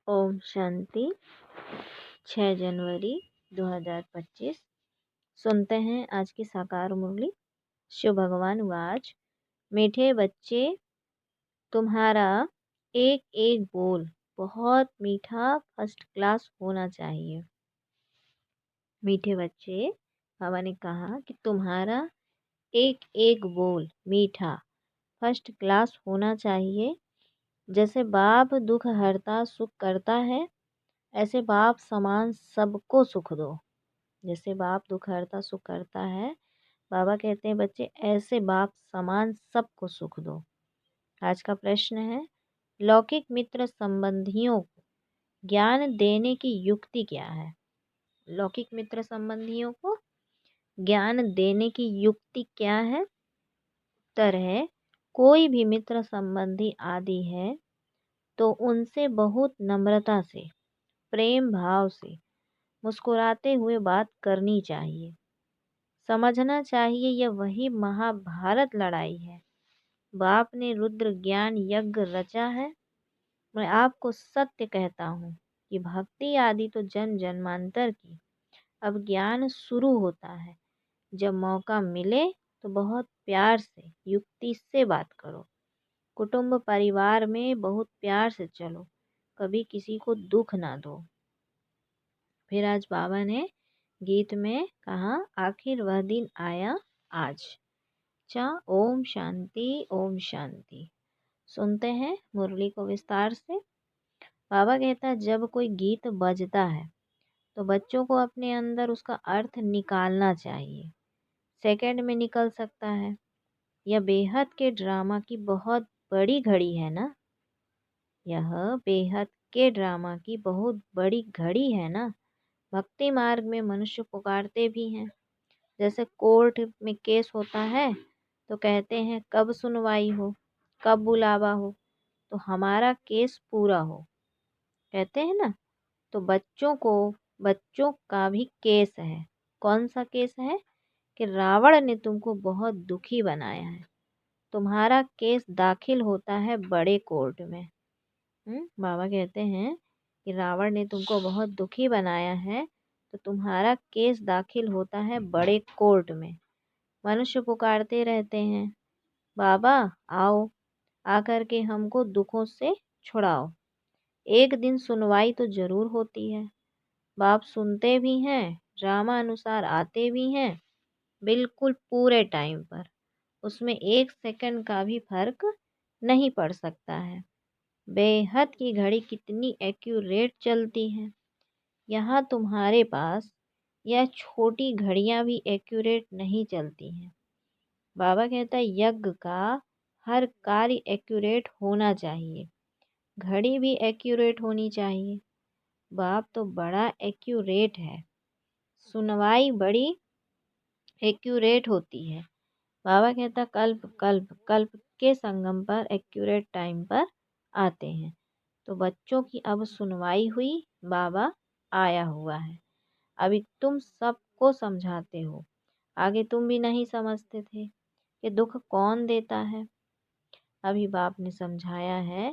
ओम शांति। 6 जनवरी 2025। सुनते हैं आज की साकार मुरली। शिव भगवान वाच। मीठे बच्चे, तुम्हारा एक एक बोल बहुत मीठा फर्स्ट क्लास होना चाहिए। मीठे बच्चे, बाबा ने कहा कि तुम्हारा एक एक बोल मीठा फर्स्ट क्लास होना चाहिए। जैसे बाप दुख हरता सुख करता है, ऐसे बाप समान सबको सुख दो। जैसे बाप दुख हरता सुख करता है, बाबा कहते हैं बच्चे ऐसे बाप समान सबको सुख दो। आज का प्रश्न है, लौकिक मित्र संबंधियों को ज्ञान देने की युक्ति क्या है? लौकिक मित्र संबंधियों को ज्ञान देने की युक्ति क्या है? उत्तर है, कोई भी मित्र संबंधी आदि है तो उनसे बहुत नम्रता से, प्रेम भाव से, मुस्कुराते हुए बात करनी चाहिए। समझना चाहिए यह वही महाभारत लड़ाई है। बाप ने रुद्र ज्ञान यज्ञ रचा है। मैं आपको सत्य कहता हूँ कि भक्ति आदि तो जन्म जन्मांतर की, अब ज्ञान शुरू होता है। जब मौका मिले तो बहुत प्यार से युक्ति से बात करो। कुटुंब परिवार में बहुत प्यार से चलो, कभी किसी को दुख ना दो। फिर आज बाबा ने गीत में कहा, आखिर वह दिन आया आज। ओम शांति ओम शांति। सुनते हैं मुरली को विस्तार से। बाबा कहता है, जब कोई गीत बजता है तो बच्चों को अपने अंदर उसका अर्थ निकालना चाहिए। सेकंड में निकल सकता है। यह बेहद के ड्रामा की बहुत बड़ी घड़ी है ना। यह बेहद के ड्रामा की बहुत बड़ी घड़ी है ना। भक्ति मार्ग में मनुष्य पुकारते भी हैं। जैसे कोर्ट में केस होता है तो कहते हैं कब सुनवाई हो, कब बुलावा हो, तो हमारा केस पूरा हो, कहते हैं ना। तो बच्चों का भी केस है। कौन सा केस है? कि रावण ने तुमको बहुत दुखी बनाया है। तुम्हारा केस दाखिल होता है बड़े कोर्ट में। बाबा कहते हैं कि रावण ने तुमको बहुत दुखी बनाया है, तो तुम्हारा केस दाखिल होता है बड़े कोर्ट में। मनुष्य पुकारते रहते हैं, बाबा आओ, आकर के हमको दुखों से छुड़ाओ। एक दिन सुनवाई तो जरूर होती है। बाप सुनते भी हैं, ड्रामा अनुसार आते भी हैं, बिल्कुल पूरे टाइम पर। उसमें एक सेकंड का भी फर्क नहीं पड़ सकता है। बेहद की घड़ी कितनी एक्यूरेट चलती है। यहाँ तुम्हारे पास यह छोटी घड़ियाँ भी एक्यूरेट नहीं चलती हैं। बाबा कहता है यज्ञ का हर कार्य एक्यूरेट होना चाहिए। घड़ी भी एक्यूरेट होनी चाहिए। बाप तो बड़ा एक्यूरेट है। सुनवाई बड़ी एक्यूरेट होती है। बाबा कहता कल्प कल्प कल्प के संगम पर एक्यूरेट टाइम पर आते हैं। तो बच्चों की अब सुनवाई हुई, बाबा आया हुआ है। अभी तुम सबको समझाते हो। आगे तुम भी नहीं समझते थे कि दुख कौन देता है। अभी बाप ने समझाया है,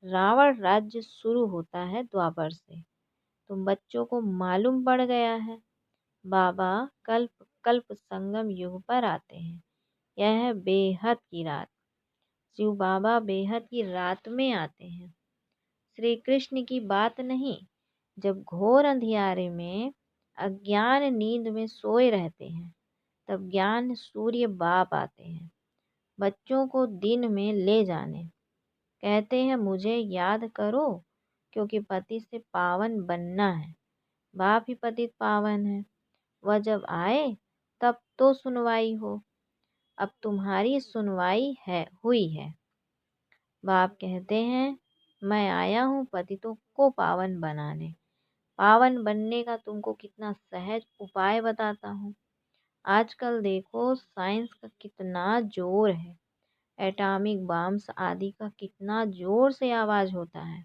रावण राज्य शुरू होता है द्वापर से। तुम बच्चों को मालूम पड़ गया है। बाबा कल्प कल्प संगम युग पर आते हैं। यह है बेहद की रात। शिव बाबा बेहद की रात में आते हैं। श्री कृष्ण की बात नहीं, जब घोर अंधियारे में अज्ञान नींद में सोए रहते हैं, तब ज्ञान सूर्य बाप आते हैं बच्चों को दिन में ले जाने। कहते हैं मुझे याद करो, क्योंकि पति से पावन बनना है। बाप ही पतित पावन है। वह जब आए तब तो सुनवाई हो। अब तुम्हारी सुनवाई हुई है। बाप कहते हैं, मैं आया हूँ पतितों को पावन बनाने। पावन बनने का तुमको कितना सहज उपाय बताता हूँ। आजकल देखो साइंस का कितना जोर है। एटॉमिक बम्स आदि का कितना जोर से आवाज होता है।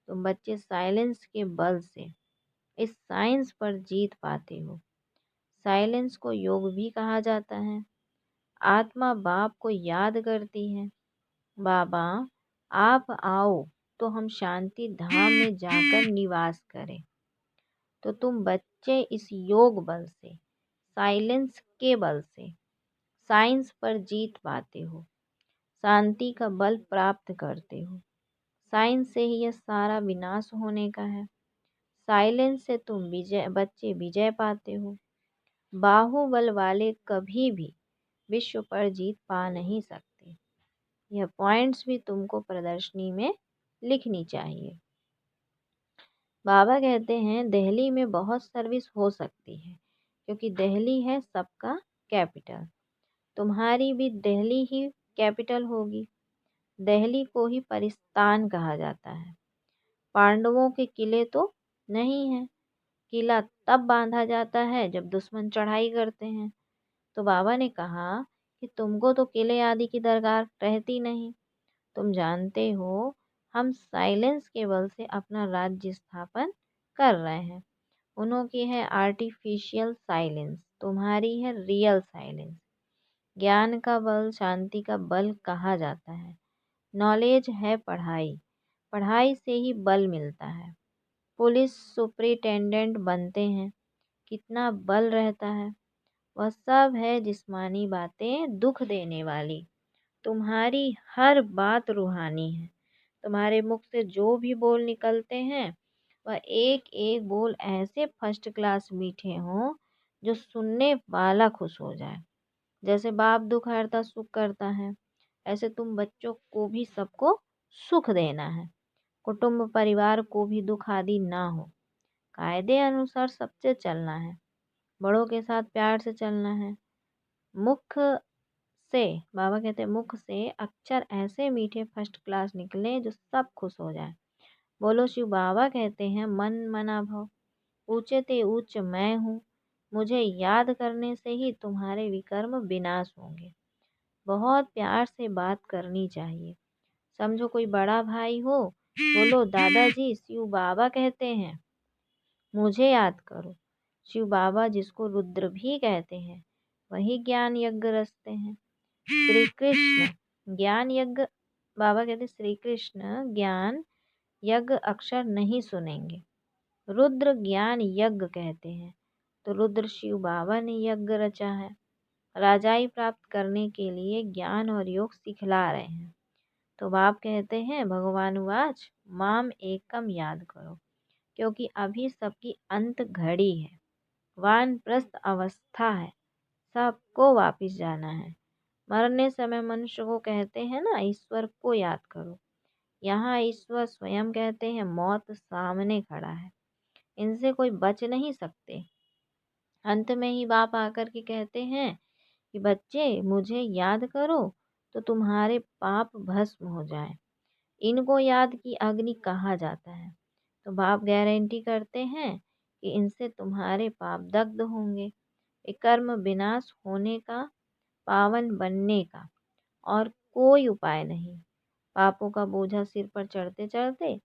तुम बच्चे साइलेंस के बल से इस साइंस पर जीत पाते हो। साइलेंस को योग भी कहा जाता है। आत्मा बाप को याद करती है, बाबा आप आओ, तो हम शांति धाम में जाकर निवास करें। तो तुम बच्चे इस योग बल से, साइलेंस के बल से साइंस पर जीत पाते हो, शांति का बल प्राप्त करते हो। साइंस से ही यह सारा विनाश होने का है। साइलेंस से तुम बच्चे विजय पाते हो। बाहुबल वाले कभी भी विश्व पर जीत पा नहीं सकते। यह पॉइंट्स भी तुमको प्रदर्शनी में लिखनी चाहिए। बाबा कहते हैं दिल्ली में बहुत सर्विस हो सकती है, क्योंकि दिल्ली है सबका कैपिटल। तुम्हारी भी दिल्ली ही कैपिटल होगी। दिल्ली को ही परिस्तान कहा जाता है। पांडवों के किले तो नहीं है। किला तब बांधा जाता है जब दुश्मन चढ़ाई करते हैं। तो बाबा ने कहा कि तुमको तो किले आदि की दरकार रहती नहीं। तुम जानते हो हम साइलेंस के बल से अपना राज्य स्थापन कर रहे हैं। उन्हों की है आर्टिफिशियल साइलेंस, तुम्हारी है रियल साइलेंस। ज्ञान का बल शांति का बल कहा जाता है। नॉलेज है पढ़ाई, पढ़ाई से ही बल मिलता है। पुलिस सुपरिटेंडेंट बनते हैं, कितना बल रहता है। वह सब है जिस्मानी बातें दुख देने वाली। तुम्हारी हर बात रूहानी है। तुम्हारे मुख से जो भी बोल निकलते हैं वह एक एक बोल ऐसे फर्स्ट क्लास मीठे हों जो सुनने वाला खुश हो जाए। जैसे बाप दुख हरता सुख करता है, ऐसे तुम बच्चों को भी सबको सुख देना है। कुटुंब परिवार को भी दुख आदि ना हो। कायदे अनुसार सबसे चलना है। बड़ों के साथ प्यार से चलना है। मुख से, बाबा कहते हैं मुख से अक्षर ऐसे मीठे फर्स्ट क्लास निकले जो सब खुश हो जाए। बोलो शिव बाबा कहते हैं मन मना भव, ऊंचे ते उच्च मैं हूँ। मुझे याद करने से ही तुम्हारे विकर्म विनाश होंगे। बहुत प्यार से बात करनी चाहिए। समझो कोई बड़ा भाई हो, बोलो दादाजी शिव बाबा कहते हैं मुझे याद करो। शिव बाबा जिसको रुद्र भी कहते हैं वही ज्ञान यज्ञ रचते हैं। श्री कृष्ण ज्ञान यज्ञ, बाबा कहते श्री कृष्ण ज्ञान यज्ञ अक्षर नहीं सुनेंगे। रुद्र ज्ञान यज्ञ कहते हैं। तो रुद्र शिव बाबा ने यज्ञ रचा है। राजाई प्राप्त करने के लिए ज्ञान और योग सिखला रहे हैं। तो बाप कहते हैं भगवान वाच माम एकम याद करो, क्योंकि अभी सबकी अंत घड़ी है। वानप्रस्थ अवस्था है, सबको वापिस जाना है। मरने समय मनुष्य को कहते हैं ना ईश्वर को याद करो। यहाँ ईश्वर स्वयं कहते हैं मौत सामने खड़ा है, इनसे कोई बच नहीं सकते। अंत में ही बाप आकर के कहते हैं कि बच्चे मुझे याद करो तो तुम्हारे पाप भस्म हो जाए। इनको याद की अग्नि कहा जाता है। तो बाप गारंटी करते हैं कि इनसे तुम्हारे पाप दग्ध होंगे। कर्म विनाश होने का, पावन बनने का और कोई उपाय नहीं। पापों का बोझा सिर पर चढ़ते चढ़ते,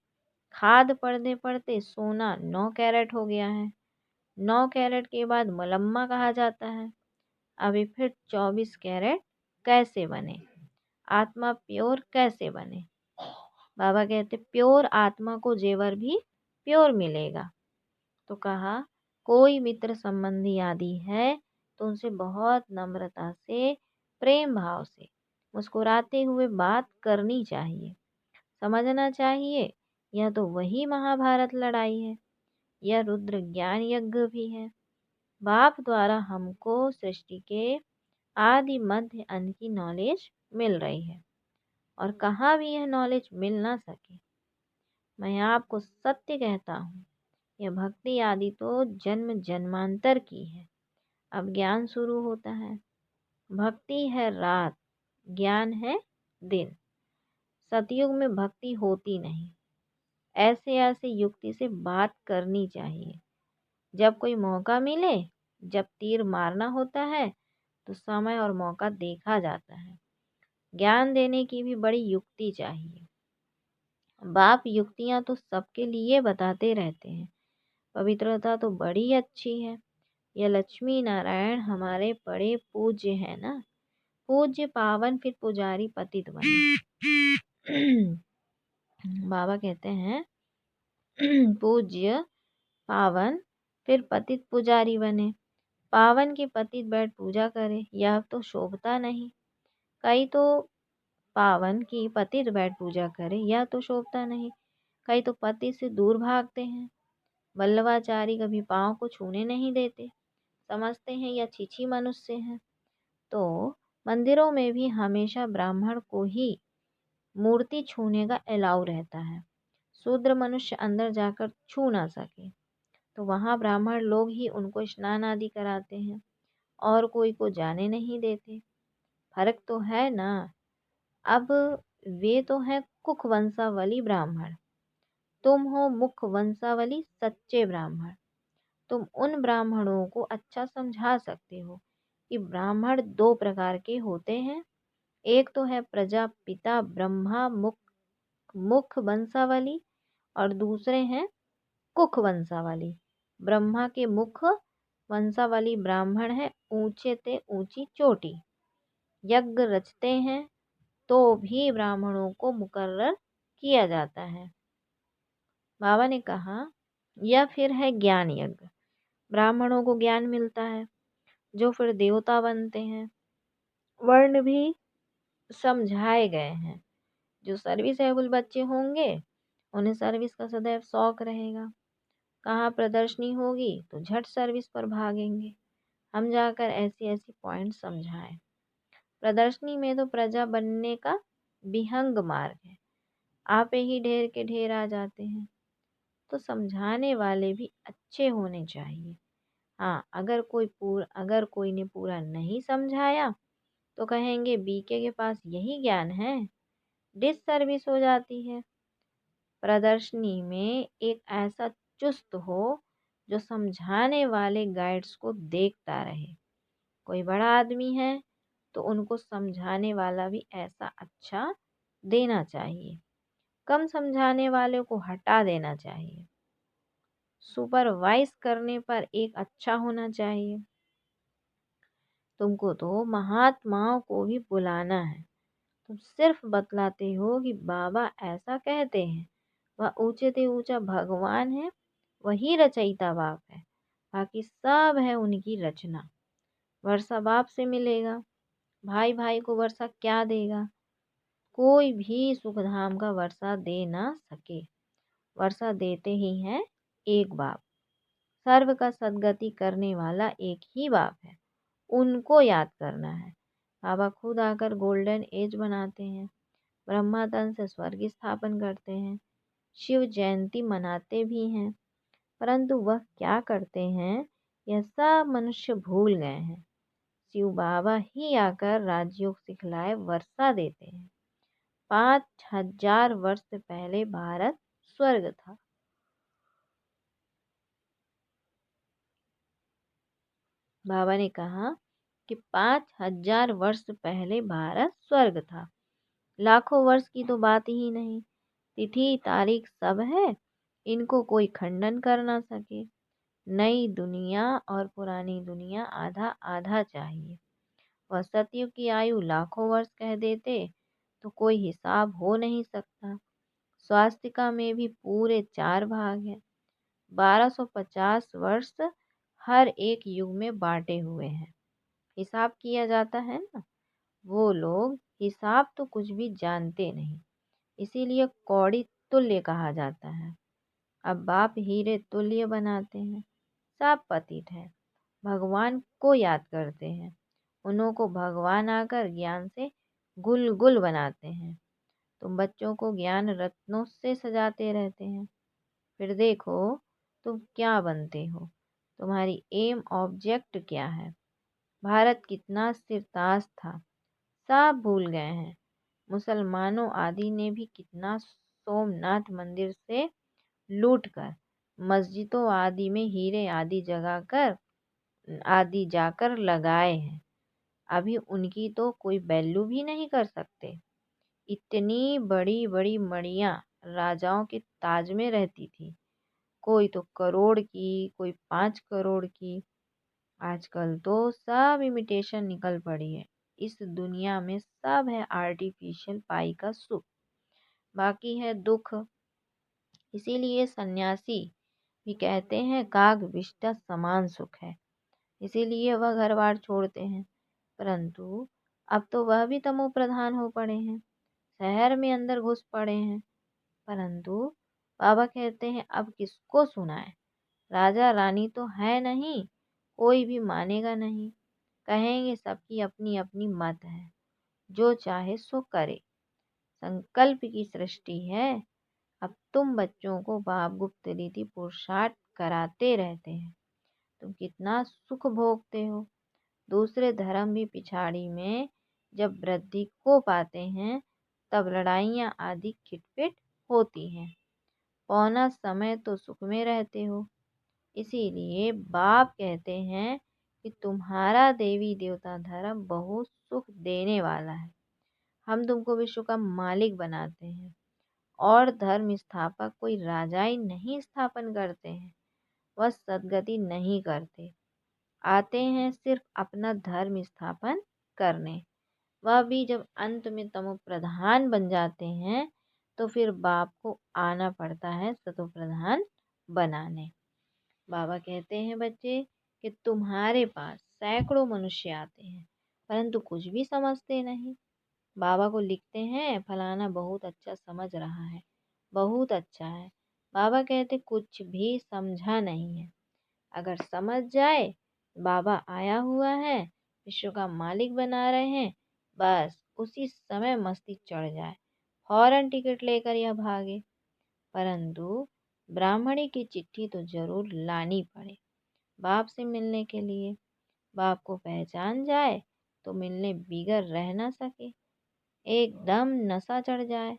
खाद पड़ते पड़ते सोना 9 कैरेट हो गया है। 9 कैरेट के बाद मलम्मा कहा जाता है। अभी फिर 24 कैरेट कैसे बने? आत्मा प्योर कैसे बने? बाबा कहते प्योर आत्मा को जेवर भी प्योर मिलेगा। तो कहा कोई मित्र संबंधी आदि है तो उनसे बहुत नम्रता से, प्रेम भाव से, मुस्कुराते हुए बात करनी चाहिए। समझना चाहिए यह तो वही महाभारत लड़ाई है, यह रुद्र ज्ञान यज्ञ भी है। बाप द्वारा हमको सृष्टि के आदि मध्य अंत की नॉलेज मिल रही है, और कहाँ भी यह नॉलेज मिल ना सके। मैं आपको सत्य कहता हूँ, यह भक्ति आदि तो जन्म जन्मांतर की है। अब ज्ञान शुरू होता है। भक्ति है रात, ज्ञान है दिन। सतयुग में भक्ति होती नहीं। ऐसे ऐसे युक्ति से बात करनी चाहिए। जब कोई मौका मिले, जब तीर मारना होता है तो समय और मौका देखा जाता है। ज्ञान देने की भी बड़ी युक्ति चाहिए। बाप युक्तियाँ तो सबके लिए बताते रहते हैं। पवित्रता तो बड़ी अच्छी है। यह लक्ष्मी नारायण हमारे बड़े पूज्य है ना। पूज्य पावन फिर पुजारी पतित बने। बाबा कहते हैं पूज्य पावन फिर पतित पुजारी बने। पावन की पतित बैठ पूजा करे, यह तो शोभता नहीं। कई तो पावन की पतित बैठ पूजा करे, यह तो शोभता नहीं। कई तो पति से दूर भागते हैं। वल्लभाचारी कभी पाँव को छूने नहीं देते, समझते हैं यह छीछी मनुष्य हैं। तो मंदिरों में भी हमेशा ब्राह्मण को ही मूर्ति छूने का अलाउ रहता है। शूद्र मनुष्य अंदर जाकर छू ना सके, तो वहाँ ब्राह्मण लोग ही उनको स्नान आदि कराते हैं और कोई को जाने नहीं देते। फर्क तो है ना। अब वे तो हैं कुख वंशावली ब्राह्मण, तुम हो मुख वंशावली सच्चे ब्राह्मण। तुम उन ब्राह्मणों को अच्छा समझा सकते हो कि ब्राह्मण दो प्रकार के होते हैं। एक तो है प्रजापिता ब्रह्मा मुख वंशावली और दूसरे हैं कुख वंशावली। ब्रह्मा के मुख वंशावली ब्राह्मण है ऊंचे ते ऊंची चोटी, यज्ञ रचते हैं तो भी ब्राह्मणों को मुकर्रर किया जाता है। बाबा ने कहा यह फिर है ज्ञान यज्ञ। ब्राह्मणों को ज्ञान मिलता है जो फिर देवता बनते हैं। वर्ण भी समझाए गए हैं। जो सर्विसेबल बच्चे होंगे उन्हें सर्विस का सदैव शौक रहेगा। कहाँ प्रदर्शनी होगी तो झट सर्विस पर भागेंगे। हम जाकर ऐसी ऐसी पॉइंट समझाएं। प्रदर्शनी में तो प्रजा बनने का विहंग मार्ग है। आपे ही ढेर के ढेर आ जाते हैं। तो समझाने वाले भी अच्छे होने चाहिए। हाँ, अगर कोई ने पूरा नहीं समझाया तो कहेंगे बीके के पास यही ज्ञान है। डिससर्विस हो जाती है। प्रदर्शनी में एक ऐसा चुस्त हो जो समझाने वाले गाइड्स को देखता रहे। कोई बड़ा आदमी है तो उनको समझाने वाला भी ऐसा अच्छा देना चाहिए। कम समझाने वाले को हटा देना चाहिए। सुपरवाइज करने पर एक अच्छा होना चाहिए। तुमको तो महात्माओं को भी बुलाना है। तुम सिर्फ बतलाते हो कि बाबा ऐसा कहते हैं। वह ऊंचे से ऊंचा भगवान है, वही रचयिता बाप है, बाकी सब है उनकी रचना। वर्षा बाप से मिलेगा, भाई भाई को वर्षा क्या देगा। कोई भी सुखधाम का वर्षा दे ना सके। वर्षा देते ही हैं एक बाप। सर्व का सद्गति करने वाला एक ही बाप है, उनको याद करना है। बाबा खुद आकर गोल्डन एज बनाते हैं, ब्रह्मातन से स्वर्ग स्थापन करते हैं, शिव जयंती मनाते भी हैं, परंतु वह क्या करते हैं यह सब मनुष्य भूल गए हैं। शिव बाबा ही आकर राजयोग सिखलाए वर्षा देते हैं। 5000 वर्ष पहले भारत स्वर्ग था। बाबा ने कहा कि 5000 वर्ष पहले भारत स्वर्ग था। लाखों वर्ष की तो बात ही नहीं। तिथि तारीख सब है, इनको कोई खंडन कर ना सके। नई दुनिया और पुरानी दुनिया आधा आधा चाहिए। वह सतयुग की आयु लाखों वर्ष कह देते तो कोई हिसाब हो नहीं सकता। स्वास्तिका में भी पूरे 4 भाग हैं। 1250 वर्ष हर एक युग में बांटे हुए हैं। हिसाब किया जाता है ना। वो लोग हिसाब तो कुछ भी जानते नहीं, इसीलिए कौड़ी तुल्य कहा जाता है। अब बाप हीरे तुल्य बनाते हैं। सब पतित है, भगवान को याद करते हैं। उन्हों को भगवान आकर ज्ञान से गुल गुल बनाते हैं। तुम बच्चों को ज्ञान रत्नों से सजाते रहते हैं, फिर देखो तुम क्या बनते हो। तुम्हारी एम ऑब्जेक्ट क्या है। भारत कितना सिरताज था, सब भूल गए हैं। मुसलमानों आदि ने भी कितना सोमनाथ मंदिर से लूट कर मस्जिदों आदि में हीरे आदि जाकर लगाए हैं। अभी उनकी तो कोई वैल्यू भी नहीं कर सकते। इतनी बड़ी बड़ी मणियां राजाओं के ताज में रहती थी, कोई तो करोड़ की, कोई 5 करोड़ की। आजकल तो सब इमिटेशन निकल पड़ी है। इस दुनिया में सब है आर्टिफिशियल पाई का सुख। बाकी है दुख। इसीलिए सन्यासी भी कहते हैं काग विष्टा समान सुख है। इसीलिए वह घर बार छोड़ते हैं। परंतु अब तो वह भी तमो प्रधान हो पड़े हैं, शहर में अंदर घुस पड़े हैं। परंतु बाबा कहते हैं अब किसको सुनाए, राजा रानी तो है नहीं, कोई भी मानेगा नहीं। कहेंगे सबकी अपनी अपनी मत है, जो चाहे सो करे, संकल्प की सृष्टि है। अब तुम बच्चों को बाप गुप्त रीति पुरुषार्थ कराते रहते हैं, तुम कितना सुख भोगते हो। दूसरे धर्म भी पिछाड़ी में जब वृद्धि को पाते हैं, तब लड़ाइयाँ आदि खिटपिट होती हैं। पौना समय तो सुख में रहते हो। इसीलिए बाप कहते हैं कि तुम्हारा देवी देवता धर्म बहुत सुख देने वाला है। हम तुमको विश्व का मालिक बनाते हैं, और धर्म स्थापक कोई राजाई नहीं स्थापन करते हैं, वह सदगति नहीं करते, आते हैं सिर्फ अपना धर्म स्थापन करने। वह भी जब अंत में तमो प्रधान बन जाते हैं, तो फिर बाप को आना पड़ता है सतो प्रधान बनाने। बाबा कहते हैं बच्चे कि तुम्हारे पास सैकड़ों मनुष्य आते हैं, परंतु कुछ भी समझते नहीं। बाबा को लिखते हैं फलाना बहुत अच्छा समझ रहा है, बहुत अच्छा है। बाबा कहते कुछ भी समझा नहीं है। अगर समझ जाए बाबा आया हुआ है, विश्व का मालिक बना रहे हैं, बस उसी समय मस्ती चढ़ जाए, फौरन टिकट लेकर यह भागे। परंतु ब्राह्मणी की चिट्ठी तो जरूर लानी पड़े बाप से मिलने के लिए। बाप को पहचान जाए तो मिलने बिगर रह ना सके, एकदम नशा चढ़ जाए।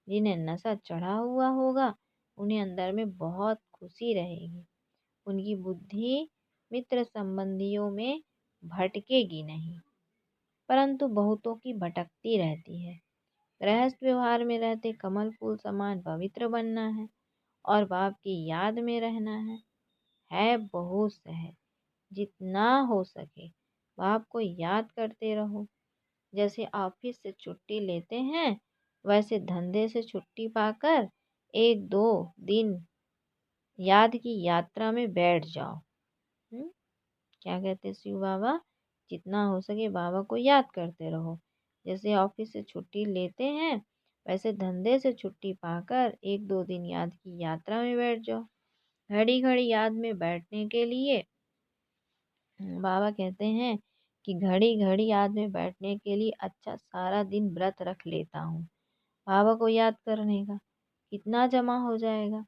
जिन्हें नशा चढ़ा हुआ होगा उन्हें अंदर में बहुत खुशी रहेगी, उनकी बुद्धि मित्र संबंधियों में भटकेगी नहीं। परंतु बहुतों की भटकती रहती है। गृहस्थ व्यवहार में रहते कमल फूल समान पवित्र बनना है और बाप की याद में रहना है बहुत सहज। जितना हो सके बाप को याद करते रहो। जैसे ऑफिस से छुट्टी लेते हैं, वैसे धंधे से छुट्टी पाकर 1-2 दिन याद की यात्रा में बैठ जाओ। क्या कहते शिव बाबा, जितना हो सके बाबा को याद करते रहो। जैसे ऑफिस से छुट्टी लेते हैं, वैसे धंधे से छुट्टी पाकर 1-2 दिन याद की यात्रा में बैठ जाओ। घड़ी घड़ी याद में बैठने के लिए बाबा कहते हैं कि घड़ी घड़ी याद में बैठने के लिए अच्छा सारा दिन व्रत रख लेता हूँ। बाबा को याद करने का कितना जमा हो जाएगा,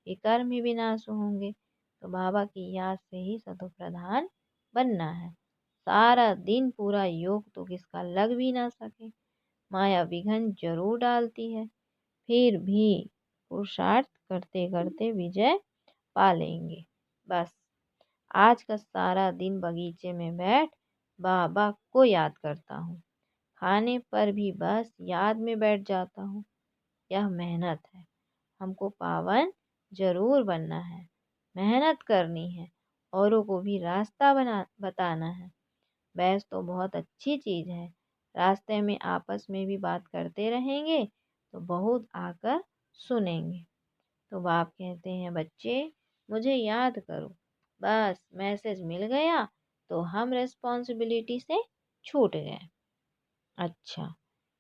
ये कर्म ही विनाश होंगे। तो बाबा की याद से ही सतो प्रधान बनना है। सारा दिन पूरा योग तो किसका लग भी ना सके, माया विघन जरूर डालती है, फिर भी पुरुषार्थ करते करते विजय पा लेंगे। बस आज का सारा दिन बगीचे में बैठ बाबा को याद करता हूँ, खाने पर भी बस याद में बैठ जाता हूँ। यह मेहनत है, हमको पावन जरूर बनना है, मेहनत करनी है, औरों को भी रास्ता बताना है। बहस तो बहुत अच्छी चीज़ है, रास्ते में आपस में भी बात करते रहेंगे तो बहुत आकर सुनेंगे। तो बाप कहते हैं बच्चे मुझे याद करो, बस मैसेज मिल गया तो हम रिस्पॉन्सिबिलिटी से छूट गए। अच्छा,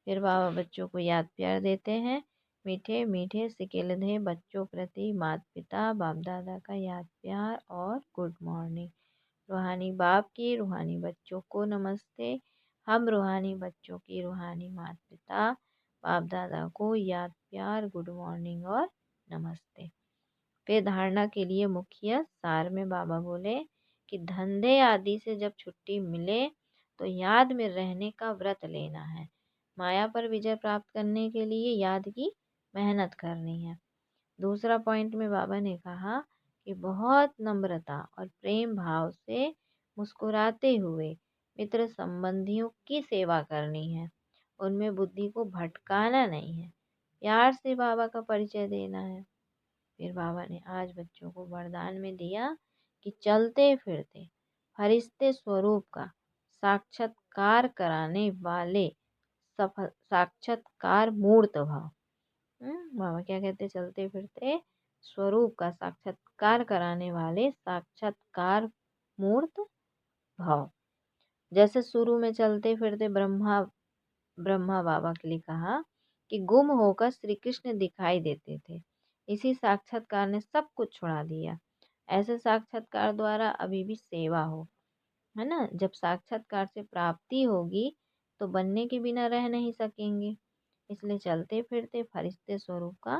फिर बाबा बच्चों को याद प्यार देते हैं। मीठे मीठे सिकिलधे बच्चों प्रति माता पिता बाप दादा का याद प्यार और गुड मॉर्निंग। रूहानी बाप की रूहानी बच्चों को नमस्ते। हम रूहानी बच्चों की रूहानी माता पिता बाप दादा को याद प्यार गुड मॉर्निंग और नमस्ते। फिर धारणा के लिए मुख्य सार में बाबा बोले कि धंधे आदि से जब छुट्टी मिले तो याद में रहने का व्रत लेना है। माया पर विजय प्राप्त करने के लिए याद की मेहनत करनी है। दूसरा पॉइंट में बाबा ने कहा कि बहुत नम्रता और प्रेम भाव से मुस्कुराते हुए मित्र संबंधियों की सेवा करनी है, उनमें बुद्धि को भटकाना नहीं है, प्यार से बाबा का परिचय देना है। फिर बाबा ने आज बच्चों को वरदान में दिया कि चलते फिरते फरिश्ते स्वरूप का साक्षात्कार कराने वाले सफल साक्षात्कार मूर्त भव। बाबा क्या कहते, चलते फिरते स्वरूप का साक्षात्कार कराने वाले साक्षात्कार मूर्त भाव। जैसे शुरू में चलते फिरते ब्रह्मा ब्रह्मा बाबा के लिए कहा कि गुम होकर श्री कृष्ण दिखाई देते थे, इसी साक्षात्कार ने सब कुछ छुड़ा दिया। ऐसे साक्षात्कार द्वारा अभी भी सेवा हो, है ना। जब साक्षात्कार से प्राप्ति होगी तो बनने के बिना रह नहीं सकेंगे। इसलिए चलते फिरते फरिश्ते स्वरूप का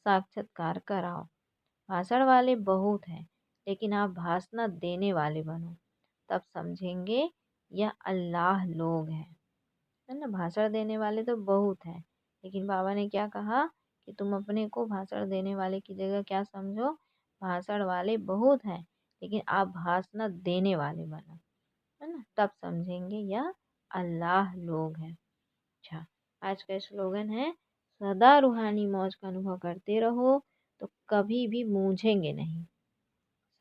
साक्षात्कार कराओ। भाषण वाले बहुत हैं, लेकिन आप भाषण देने वाले बनो, तब समझेंगे यह अल्लाह लोग हैं, है ना। भाषण देने वाले तो बहुत हैं, लेकिन बाबा ने क्या कहा कि तुम अपने को भाषण देने वाले की जगह क्या समझो, भाषण वाले बहुत हैं, लेकिन आप भाषण देने वाले बनो, है ना। तब समझेंगे यह अल्लाह लोग हैं। अच्छा, आज का स्लोगन है, सदा रूहानी मौज का अनुभव करते रहो तो कभी भी मूझेंगे नहीं।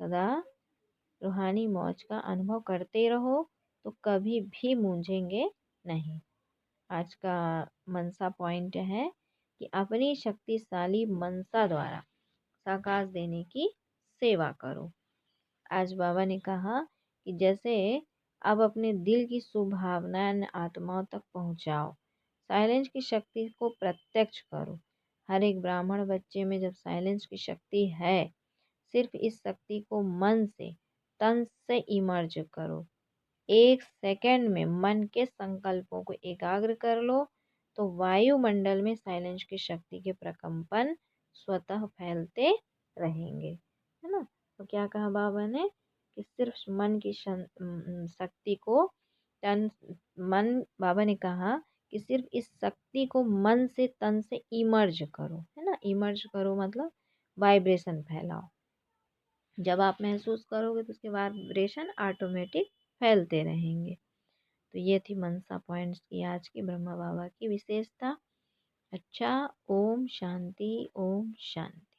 सदा रूहानी मौज का अनुभव करते रहो तो कभी भी मूझेंगे नहीं। आज का मनसा पॉइंट है कि अपनी शक्तिशाली मनसा द्वारा साकाश देने की सेवा करो। आज बाबा ने कहा कि जैसे अब अपने दिल की शुभभावनाएं आत्माओं तक पहुंचाओ, साइलेंस की शक्ति को प्रत्यक्ष करो। हर एक ब्राह्मण बच्चे में जब साइलेंस की शक्ति है, सिर्फ इस शक्ति को मन से तन से इमर्ज करो। 1 सेकंड में मन के संकल्पों को एकाग्र कर लो तो वायुमंडल में साइलेंस की शक्ति के प्रकंपन स्वतः फैलते रहेंगे, है ना। तो क्या कहा बाबा ने कि सिर्फ मन की शक्ति को तन मन बाबा ने कहा कि सिर्फ इस शक्ति को मन से तन से इमर्ज करो, है ना। इमर्ज करो मतलब वाइब्रेशन फैलाओ। जब आप महसूस करोगे तो उसके वाइब्रेशन ऑटोमेटिक फैलते रहेंगे। तो ये थी मनसा पॉइंट्स की आज की ब्रह्मा बाबा की विशेषता। अच्छा, ओम शांति, ओम शांति।